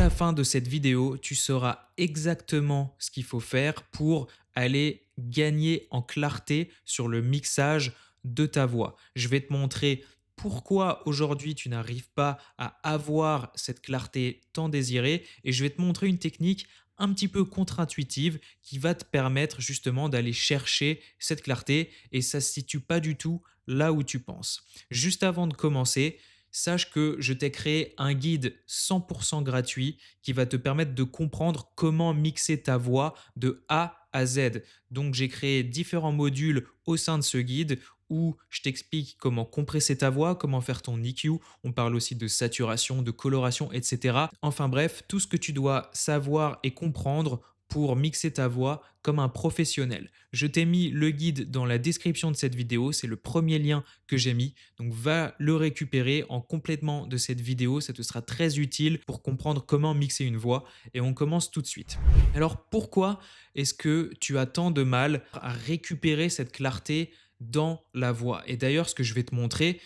la fin de cette vidéo, tu sauras exactement ce qu'il faut faire pour aller gagner en clarté sur le mixage de ta voix. Je vais te montrer pourquoi aujourd'hui tu n'arrives pas à avoir cette clarté tant désirée et je vais te montrer une technique un petit peu contre-intuitive qui va te permettre justement d'aller chercher cette clarté et ça ne se situe pas du tout là où tu penses. Juste avant de commencer, sache que je t'ai créé un guide 100% gratuit qui va te permettre de comprendre comment mixer ta voix de A à Z. Donc, j'ai créé différents modules au sein de ce guide où je t'explique comment compresser ta voix, comment faire ton EQ. On parle aussi de saturation, de coloration, etc. Enfin bref, tout ce que tu dois savoir et comprendre pour mixer ta voix comme un professionnel. Je t'ai mis le guide dans la description de cette vidéo, c'est le premier lien que j'ai mis. Donc va le récupérer en complément de cette vidéo, ça te sera très utile pour comprendre comment mixer une voix et on commence tout de suite. Alors pourquoi est-ce que tu as tant de mal à récupérer cette clarté dans la voix? Et d'ailleurs, ce que je vais te montrer,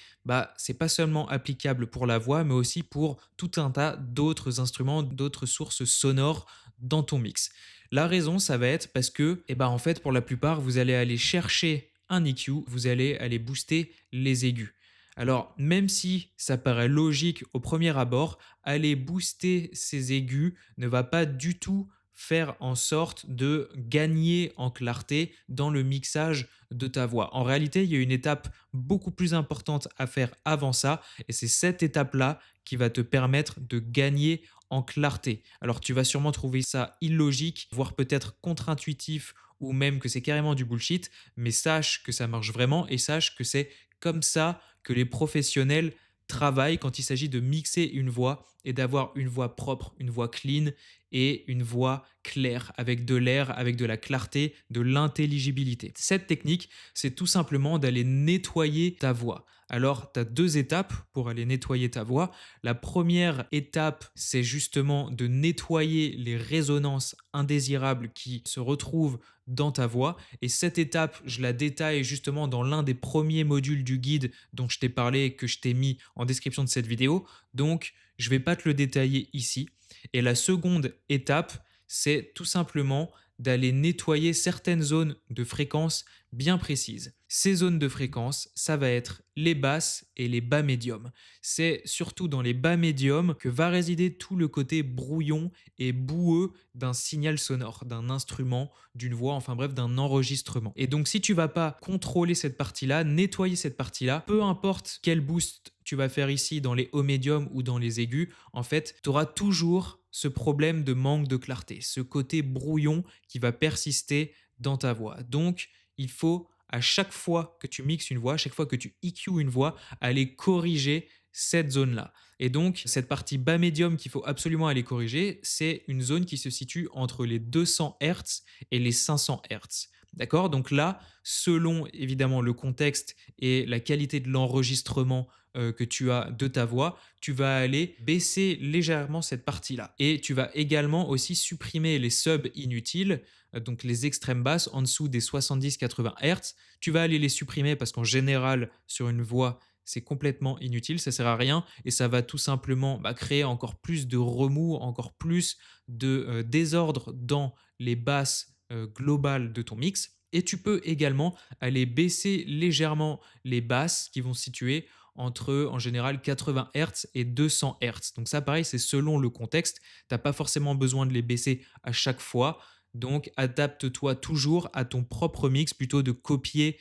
c'est pas seulement applicable pour la voix, mais aussi pour tout un tas d'autres instruments, d'autres sources sonores dans ton mix. La raison, ça va être parce que, en fait, pour la plupart, vous allez aller chercher un EQ, vous allez aller booster les aigus. Alors, même si ça paraît logique au premier abord, aller booster ces aigus ne va pas du tout faire en sorte de gagner en clarté dans le mixage de ta voix. En réalité, il y a une étape beaucoup plus importante à faire avant ça, et c'est cette étape-là qui va te permettre de gagner en clarté. Alors, tu vas sûrement trouver ça illogique, voire peut-être contre-intuitif, ou même que c'est carrément du bullshit, mais sache que ça marche vraiment et sache que c'est comme ça que les professionnels travaillent quand il s'agit de mixer une voix et d'avoir une voix propre, une voix clean et une voix claire, avec de l'air, avec de la clarté, de l'intelligibilité. Cette technique, c'est tout simplement d'aller nettoyer ta voix. Alors, tu as deux étapes pour aller nettoyer ta voix. La première étape, c'est justement de nettoyer les résonances indésirables qui se retrouvent dans ta voix. Et cette étape, je la détaille justement dans l'un des premiers modules du guide dont je t'ai parlé et que je t'ai mis en description de cette vidéo. Donc, je ne vais pas te le détailler ici. Et la seconde étape, c'est tout simplement d'aller nettoyer certaines zones de fréquence bien précises. Ces zones de fréquence, ça va être les basses et les bas médiums. C'est surtout dans les bas médiums que va résider tout le côté brouillon et boueux d'un signal sonore, d'un instrument, d'une voix, enfin bref, d'un enregistrement. Et donc si tu vas pas contrôler cette partie-là, nettoyer cette partie-là, peu importe quel boost tu vas faire ici dans les hauts médiums ou dans les aigus, en fait, tu auras toujours ce problème de manque de clarté, ce côté brouillon qui va persister dans ta voix. Donc, il faut à chaque fois que tu mixes une voix, à chaque fois que tu EQ une voix, aller corriger cette zone-là. Et donc, cette partie bas médium qu'il faut absolument aller corriger, c'est une zone qui se situe entre les 200 Hz et les 500 Hz. D'accord? Donc là, selon évidemment le contexte et la qualité de l'enregistrement que tu as de ta voix, tu vas aller baisser légèrement cette partie-là. Et tu vas également aussi supprimer les subs inutiles, donc les extrêmes basses en dessous des 70-80 Hz. Tu vas aller les supprimer parce qu'en général, sur une voix, c'est complètement inutile, ça sert à rien et ça va tout simplement créer encore plus de remous, encore plus de désordre dans les basses globales de ton mix. Et tu peux également aller baisser légèrement les basses qui vont se situer entre en général 80 Hz et 200 Hz. Donc ça pareil, c'est selon le contexte. Tu n'as pas forcément besoin de les baisser à chaque fois. Donc adapte-toi toujours à ton propre mix plutôt de copier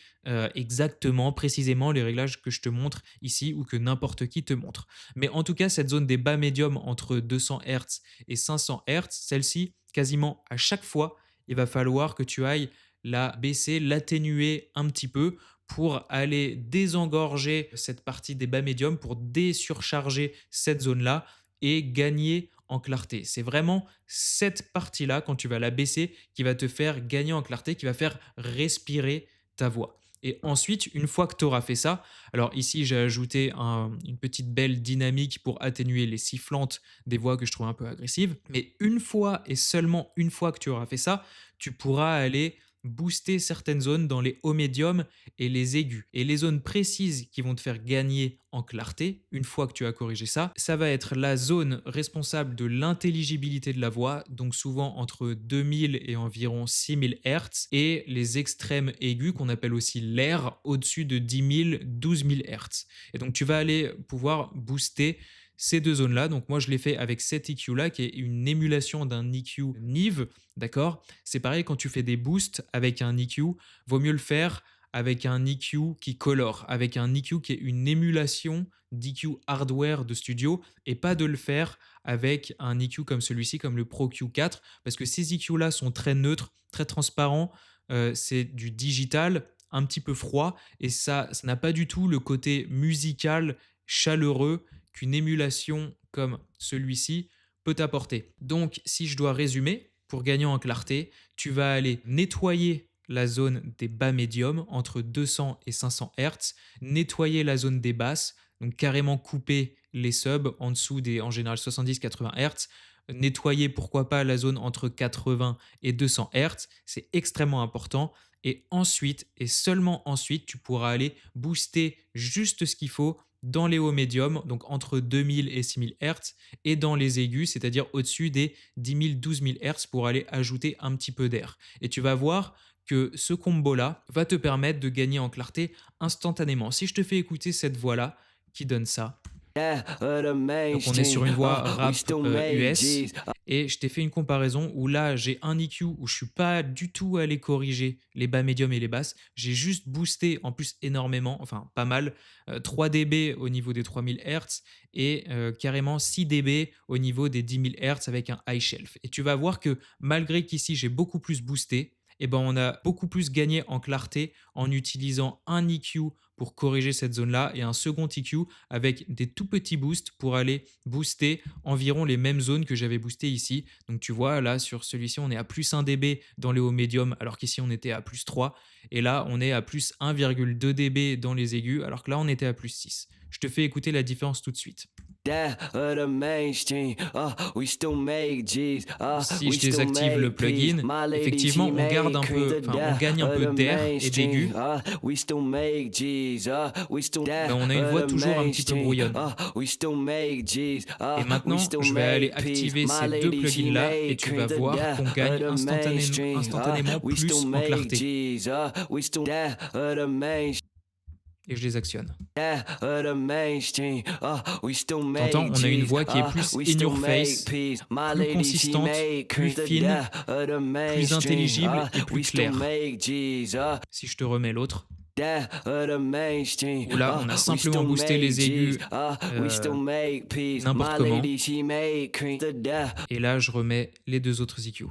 exactement, précisément les réglages que je te montre ici ou que n'importe qui te montre. Mais en tout cas, cette zone des bas médiums entre 200 Hz et 500 Hz, celle-ci, quasiment à chaque fois, il va falloir que tu ailles la baisser, l'atténuer un petit peu pour aller désengorger cette partie des bas médiums, pour désurcharger cette zone-là et gagner en clarté. C'est vraiment cette partie-là, quand tu vas la baisser, qui va te faire gagner en clarté, qui va faire respirer ta voix. Et ensuite, une fois que tu auras fait ça, alors ici j'ai ajouté une petite belle dynamique pour atténuer les sifflantes des voix que je trouve un peu agressives. Mais une fois et seulement une fois que tu auras fait ça, tu pourras aller booster certaines zones dans les hauts médiums et les aigus. Et les zones précises qui vont te faire gagner en clarté, une fois que tu as corrigé ça, ça va être la zone responsable de l'intelligibilité de la voix, donc souvent entre 2000 et environ 6000 Hz, et les extrêmes aigus qu'on appelle aussi l'air, au-dessus de 10 000, 12 000 Hz. Et donc tu vas aller pouvoir booster ces deux zones-là. Donc moi, je l'ai fait avec cet EQ-là, qui est une émulation d'un EQ Neve, d'accord. C'est pareil, quand tu fais des boosts avec un EQ, vaut mieux le faire avec un EQ qui colore, avec un EQ qui est une émulation d'EQ hardware de studio, et pas de le faire avec un EQ comme celui-ci, comme le Pro Q4, parce que ces EQ-là sont très neutres, très transparents, c'est du digital, un petit peu froid, et ça n'a pas du tout le côté musical, chaleureux, qu'une émulation comme celui-ci peut t'apporter. Donc, si je dois résumer, pour gagner en clarté, tu vas aller nettoyer la zone des bas médiums entre 200 et 500 Hz, nettoyer la zone des basses, donc carrément couper les subs en dessous des en général 70-80 Hz, nettoyer pourquoi pas la zone entre 80 et 200 Hz, c'est extrêmement important. Et ensuite, et seulement ensuite, tu pourras aller booster juste ce qu'il faut dans les hauts médiums, donc entre 2000 et 6000 Hz, et dans les aigus, c'est-à-dire au-dessus des 10 000, 12 000 Hz pour aller ajouter un petit peu d'air. Et tu vas voir que ce combo-là va te permettre de gagner en clarté instantanément. Si je te fais écouter cette voix-là qui donne ça, donc on est sur une voix rap US, et je t'ai fait une comparaison où là j'ai un EQ où je suis pas du tout allé corriger les bas médiums et les basses, j'ai juste boosté en plus énormément, enfin pas mal, 3 dB au niveau des 3000 Hz et carrément 6 dB au niveau des 10 000 Hz avec un high shelf. Et tu vas voir que malgré qu'ici j'ai beaucoup plus boosté, eh ben, on a beaucoup plus gagné en clarté en utilisant un EQ pour corriger cette zone-là et un second EQ avec des tout petits boosts pour aller booster environ les mêmes zones que j'avais boostées ici. Donc tu vois, là sur celui-ci, on est à plus 1 dB dans les hauts médiums alors qu'ici on était à plus 3. Et là, on est à plus 1,2 dB dans les aigus alors que là, on était à plus 6. Je te fais écouter la différence tout de suite. Si je désactive le plugin, effectivement, on garde un peu, enfin, on gagne un peu d'air et d'aigu. Ben, on a une voix toujours un petit peu brouillonne. Et maintenant, je vais aller activer ces deux plugins-là et tu vas voir qu'on gagne instantanément plus en clarté. Et je les actionne. T'entends, on a une voix qui est plus in your face, plus consistante, plus fine, plus intelligible et plus claire. Si je te remets l'autre, où là, on a simplement boosté les aigus n'importe comment. Et là, je remets les deux autres EQ.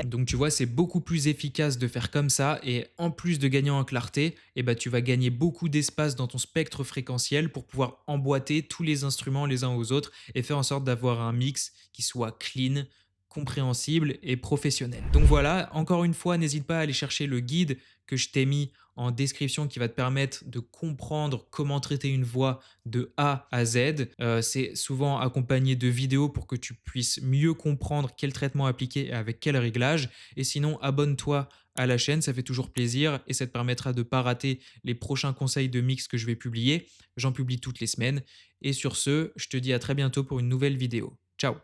Donc tu vois, c'est beaucoup plus efficace de faire comme ça, et en plus de gagner en clarté, eh ben, tu vas gagner beaucoup d'espace dans ton spectre fréquentiel pour pouvoir emboîter tous les instruments les uns aux autres et faire en sorte d'avoir un mix qui soit clean, compréhensible et professionnel. Donc voilà, encore une fois, n'hésite pas à aller chercher le guide que je t'ai mis en description qui va te permettre de comprendre comment traiter une voix de A à Z. C'est souvent accompagné de vidéos pour que tu puisses mieux comprendre quel traitement appliquer et avec quel réglage. Et sinon, abonne-toi à la chaîne, ça fait toujours plaisir et ça te permettra de ne pas rater les prochains conseils de mix que je vais publier. J'en publie toutes les semaines. Et sur ce, je te dis à très bientôt pour une nouvelle vidéo. Ciao!